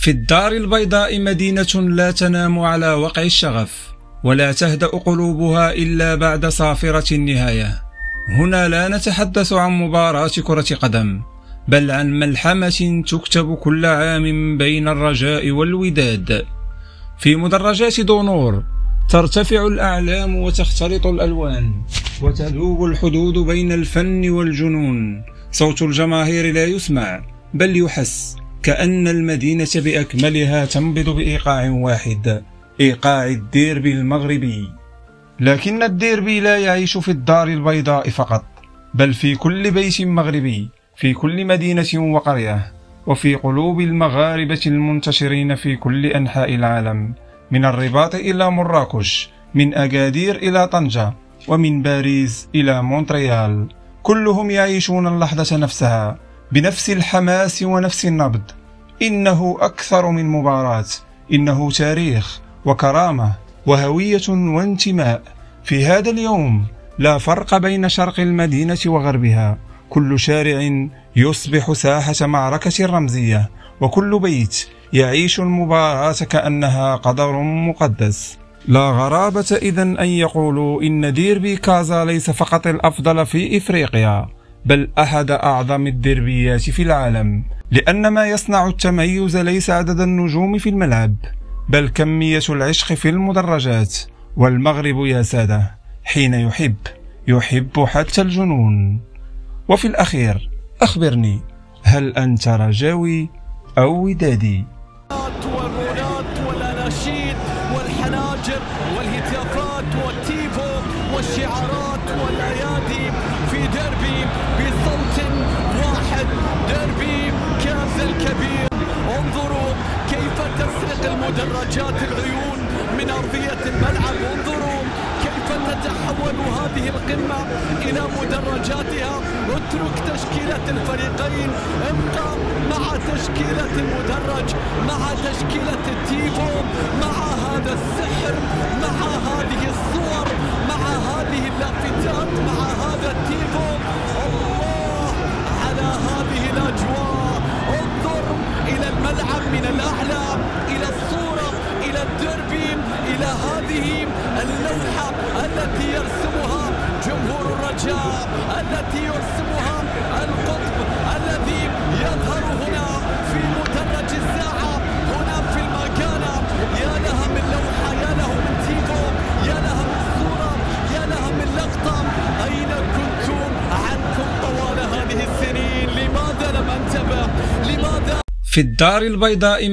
في الدار البيضاء مدينة لا تنام على وقع الشغف، ولا تهدأ قلوبها إلا بعد صافرة النهاية. هنا لا نتحدث عن مباراة كرة قدم، بل عن ملحمة تكتب كل عام بين الرجاء والوداد. في مدرجات دونور ترتفع الأعلام وتختلط الألوان، وتذوب الحدود بين الفن والجنون. صوت الجماهير لا يسمع بل يحس، كأن المدينة بأكملها تنبض بإيقاع واحد، إيقاع الديربي المغربي. لكن الديربي لا يعيش في الدار البيضاء فقط، بل في كل بيت مغربي، في كل مدينة وقرية، وفي قلوب المغاربة المنتشرين في كل أنحاء العالم، من الرباط إلى مراكش، من أكادير إلى طنجة، ومن باريس إلى مونتريال. كلهم يعيشون اللحظة نفسها بنفس الحماس ونفس النبض. إنه أكثر من مباراة، إنه تاريخ وكرامة وهوية وانتماء. في هذا اليوم لا فرق بين شرق المدينة وغربها، كل شارع يصبح ساحة معركة رمزية، وكل بيت يعيش المباراة كأنها قدر مقدس. لا غرابة إذن أن يقولوا إن ديربي كازا ليس فقط الأفضل في إفريقيا، بل أحد أعظم الديربيات في العالم، لأن ما يصنع التميز ليس عدد النجوم في الملعب، بل كمية العشق في المدرجات. والمغرب يا سادة حين يحب حتى الجنون. وفي الأخير أخبرني، هل أنت رجاوي أو ودادي؟ والرولات والأناشيد والحناجر والهتافات والتيفو والشعارات والأيادي في ديربي بصوت واحد، ديربي كاس الكبير. انظروا كيف تسرق المدرجات العيون من أرضية الملعب، انظروا كيف تتحول هذه القمة إلى مدرجاتها. اترك تشكيلة الفريقين، ابقى مع تشكيلة المدرج، مع تشكيلة التيفو، مع هذا السحر، مع هذه الصور، مع هذه اللافتات، مع هذا التيفو. الله على هذه الأجواء. انظر إلى الملعب من الأعلى، إلى الصورة، إلى الديربي، إلى هذه اللوحة التي يرسمها جمهور الرجاء، التي يرسمها القطب الذي يظهر هنا في مدرج الساعة، هنا في المكانة. يا لها من لوحة، يا له من تيفو، يا لها من صورة، يا لها من لقطة. أين كنتم عنكم طوال هذه السنين؟ لماذا لم أنتبه؟ لماذا؟ في الدار البيضاء